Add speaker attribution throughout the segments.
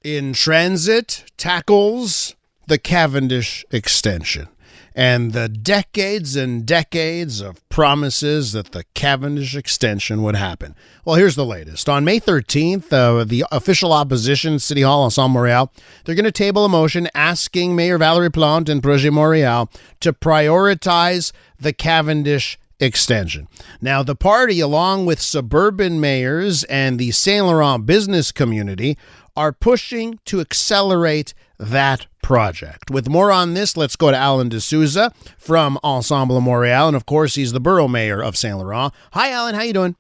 Speaker 1: in transit tackles the Cavendish extension and the decades and decades of promises that the Cavendish extension would happen. Well, here's the latest. On May 13th, the official opposition, City Hall, Ensemble Montreal, they're going to table a motion asking Mayor Valérie Plante and Projet Montréal to prioritize the Cavendish extension. Now, the party, along with suburban mayors and the Saint-Laurent business community, are pushing to accelerate that project. With more on this, let's go to Alan DeSousa from Ensemble Montreal, and of course, he's the borough mayor of Saint-Laurent. Hi, Alan. How you doing?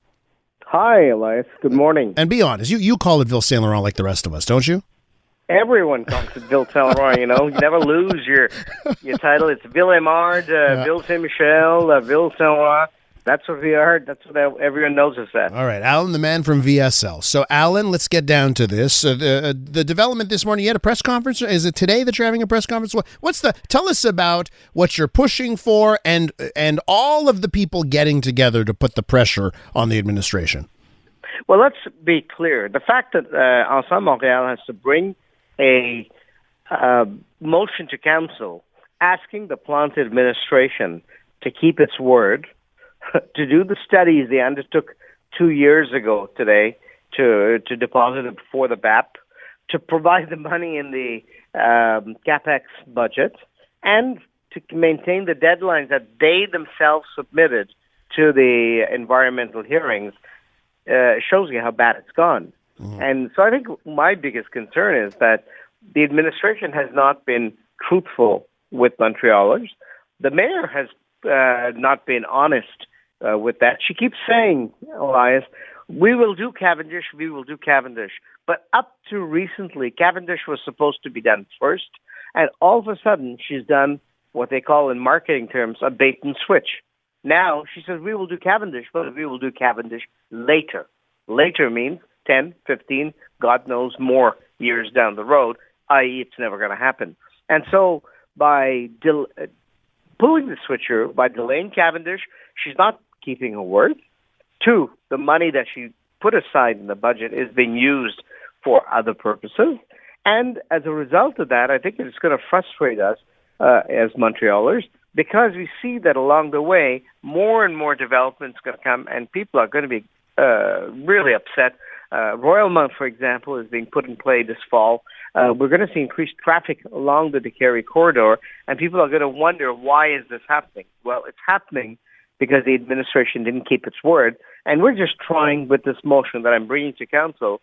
Speaker 2: Hi, Elias. Good morning.
Speaker 1: And be honest, you call it Ville Saint-Laurent like the rest of us, don't you?
Speaker 2: Everyone calls it Ville Saint-Laurent, you know. You never lose your title. It's Ville Aimard, Ville Saint-Michel, Ville Saint-Laurent. That's what we are. That's what everyone knows us as.
Speaker 1: All right, Alan, the man from VSL. So, Alan, let's get down to this. The development this morning, you had a press conference. Is it today that you're having a press conference? Tell us about what you're pushing for and all of the people getting together to put the pressure on the administration.
Speaker 2: Well, let's be clear. The fact that Ensemble Montréal has to bring a motion to council asking the Plante administration to keep its word, to do the studies they undertook 2 years ago today, to deposit it before the BAP, to provide the money in the CapEx budget, and to maintain the deadlines that they themselves submitted to the environmental hearings, shows you how bad it's gone. Mm-hmm. And so I think my biggest concern is that the administration has not been truthful with Montrealers. The mayor has not been honest with that. She keeps saying, Elias, we will do Cavendish, we will do Cavendish. But up to recently, Cavendish was supposed to be done first, and all of a sudden she's done what they call in marketing terms a bait and switch. Now she says we will do Cavendish, but we will do Cavendish later. Later means 10, 15, God knows more years down the road, i.e. it's never going to happen. And so by pulling the switcher, by delaying Cavendish, she's not keeping her word. Two, the money that she put aside in the budget is being used for other purposes. And as a result of that, I think it's going to frustrate us as Montrealers, because we see that along the way, more and more development's going to come, and people are going to be really upset. Royalmont, for example, is being put in play this fall. We're going to see increased traffic along the Décarie corridor, and people are going to wonder, why is this happening? Well, it's happening because the administration didn't keep its word, and we're just trying, with this motion that I'm bringing to council,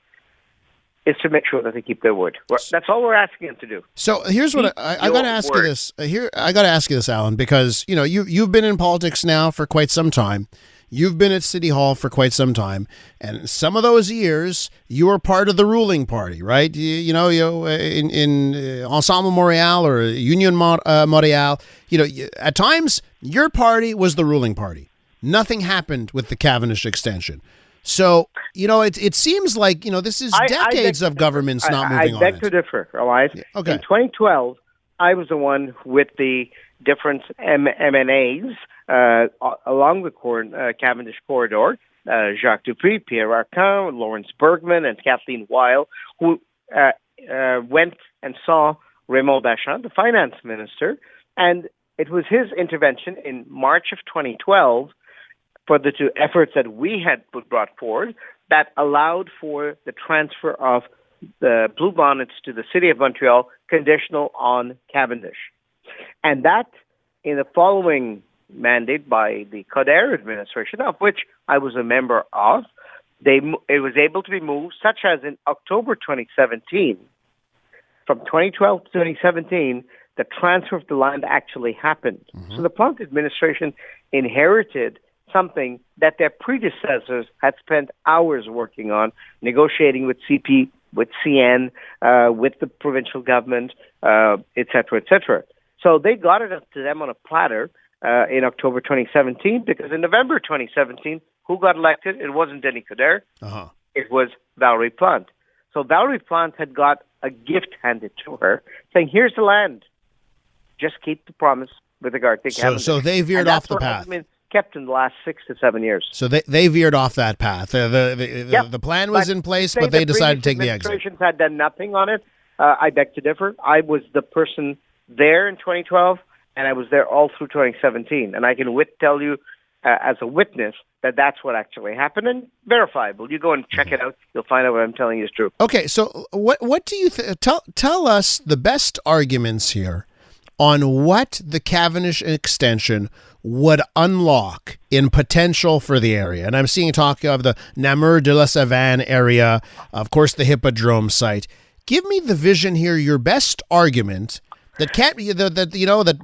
Speaker 2: is to make sure that they keep their word. That's all we're asking them to do.
Speaker 1: So here's what I got to ask you this. I got to ask you this, Alan, because you've been in politics now for quite some time. You've been at City Hall for quite some time, and some of those years you were part of the ruling party, right? In Ensemble Montreal or Union Montréal, at times your party was the ruling party. Nothing happened with the Cavendish extension. So, it seems like, this is decades of governments not moving on it.
Speaker 2: I beg to differ, Elias.
Speaker 1: Okay.
Speaker 2: In 2012, I was the one with the different MNAs along the Cavendish corridor, Jacques Dupuis, Pierre Arcan, Lawrence Bergman, and Kathleen Weil, who went and saw Raymond Bachand, the finance minister, and it was his intervention in March of 2012 for the two efforts that we had brought forward that allowed for the transfer of the Blue Bonnets to the City of Montreal, conditional on Cavendish. And that, in the following mandate by the Coderre administration, of which I was a member of, it was able to be moved, such as in October 2017. From 2012 to 2017, the transfer of the land actually happened. Mm-hmm. So the Plante administration inherited something that their predecessors had spent hours working on, negotiating with CP, with CN, with the provincial government, et cetera, et cetera. So they got it up to them on a platter in October 2017, because in November 2017, who got elected? It wasn't Denis Coderre. Uh-huh. It was Valérie Plante. So Valérie Plante had got a gift handed to her, saying, here's the land. Just keep the promise with regard to Cavendish.
Speaker 1: So they veered off the path.
Speaker 2: kept in the last 6 to 7 years.
Speaker 1: So they veered off that path. The plan was in place, but they decided to take the exit.
Speaker 2: Administrations had done nothing on it. I beg to differ. I was the person there in 2012, and I was there all through 2017. And I can tell you as a witness that that's what actually happened, and verifiable. You go and check it out. You'll find out what I'm telling you is true.
Speaker 1: Okay, so what do you tell us the best arguments here on what the Cavendish extension would unlock in potential for the area? And I'm seeing talk of the Namur de la Savane area, of course, the Hippodrome site. Give me the vision here, your best argument that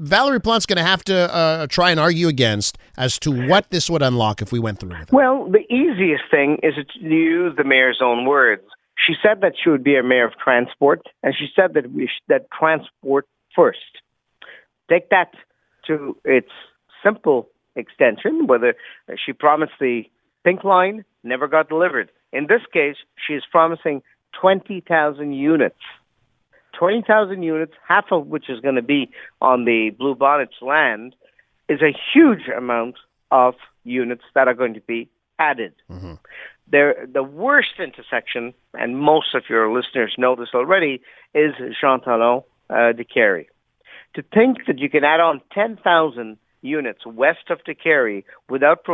Speaker 1: Valerie Plante's going to have to try and argue against as to what this would unlock if we went through with it.
Speaker 2: Well, the easiest thing is to use the mayor's own words. She said that she would be a mayor of transport, and she said that transport first. Take that to its simple extension, whether she promised the pink line, never got delivered. In this case, she is promising 20,000 units. 20,000 units, half of which is going to be on the Bluebonnets land, is a huge amount of units that are going to be added. Mm-hmm. The worst intersection, and most of your listeners know this already, is Jean Talon de Carey. To think that you can add on 10,000 units west of Décarie without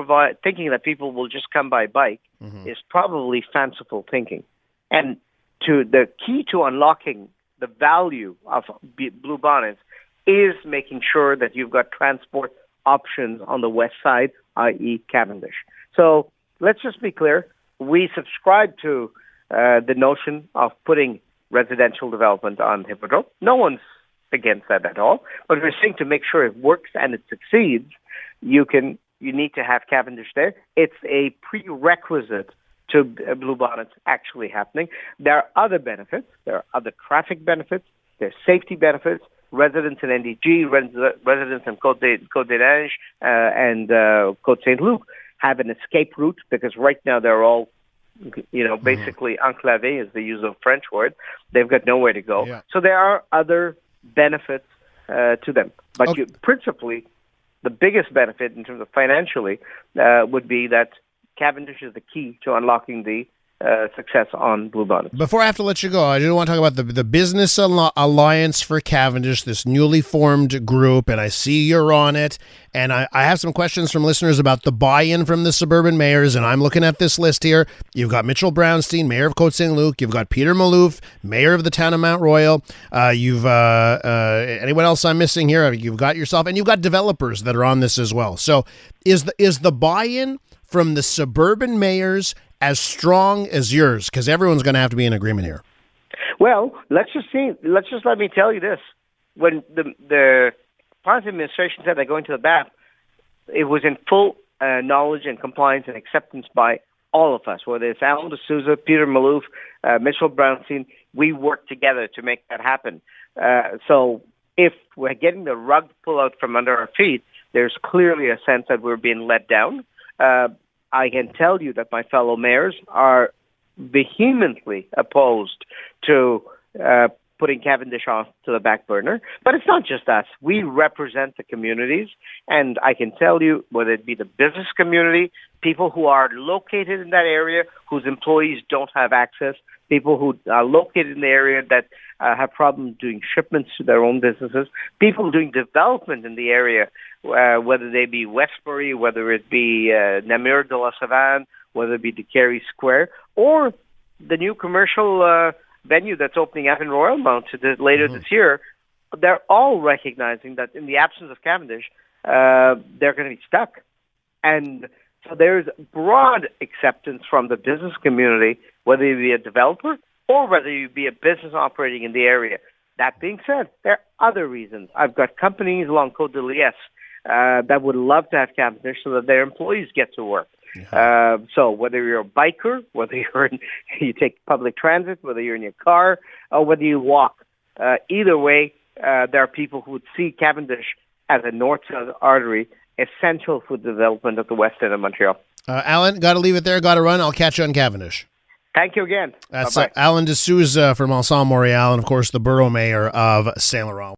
Speaker 2: thinking that people will just come by bike is probably fanciful thinking. And the key to unlocking the value of Bluebonnets is making sure that you've got transport options on the west side, i.e. Cavendish. So let's just be clear. We subscribe to the notion of putting residential development on Hippodrome. No one's against that at all. But we're saying to make sure it works and it succeeds, you need to have Cavendish there. It's a prerequisite to Bluebonnets actually happening. There are other benefits. There are other traffic benefits. There are safety benefits. Residents in NDG, residents in Côte-des-Neiges and Côte-Saint-Luc have an escape route because right now they're all, basically enclavé, as they use a French word. They've got nowhere to go. Yeah. So there are other benefits to them. But principally, the biggest benefit in terms of financially would be that Cavendish is the key to unlocking the success on Bluebonnets.
Speaker 1: Before I have to let you go, I do want to talk about the Business Alliance for Cavendish, this newly formed group, and I see you're on it. And I have some questions from listeners about the buy-in from the suburban mayors, and I'm looking at this list here. You've got Mitchell Brownstein, mayor of Côte-Saint-Luc. You've got Peter Malouf, mayor of the town of Mount Royal. You've anyone else I'm missing here? You've got yourself, and you've got developers that are on this as well. So is the buy-in from the suburban mayors as strong as yours? Because everyone's going to have to be in agreement here.
Speaker 2: Well, let me tell you this. When the Plante administration said they're going to the BAP, it was in full knowledge and compliance and acceptance by all of us, whether it's Alan DeSousa, Peter Malouf, Mitchell Brownstein. We work together to make that happen. So if we're getting the rug pulled out from under our feet, there's clearly a sense that we're being let down. I can tell you that my fellow mayors are vehemently opposed to putting Cavendish off to the back burner. But it's not just us. We represent the communities, and I can tell you, whether it be the business community, people who are located in that area whose employees don't have access, people who are located in the area that have problems doing shipments to their own businesses, people doing development in the area, whether they be Westbury, whether it be Namur de la Savane, whether it be Décarie Square, or the new commercial venue that's opening up in Royalmount later this year. They're all recognizing that in the absence of Cavendish, they're going to be stuck. And so there's broad acceptance from the business community, whether you be a developer or whether you be a business operating in the area. That being said, there are other reasons. I've got companies along Côte de Liesse that would love to have Cavendish so that their employees get to work. Yeah. So whether you're a biker, whether you take public transit, whether you're in your car, or whether you walk, either way, there are people who would see Cavendish as a north-south artery essential for the development of the west end of Montreal.
Speaker 1: Alan, got to leave it there, got to run. I'll catch you on Cavendish.
Speaker 2: Thank you again.
Speaker 1: That's Alan DeSousa from Ensemble Montreal and, of course, the borough mayor of Saint-Laurent.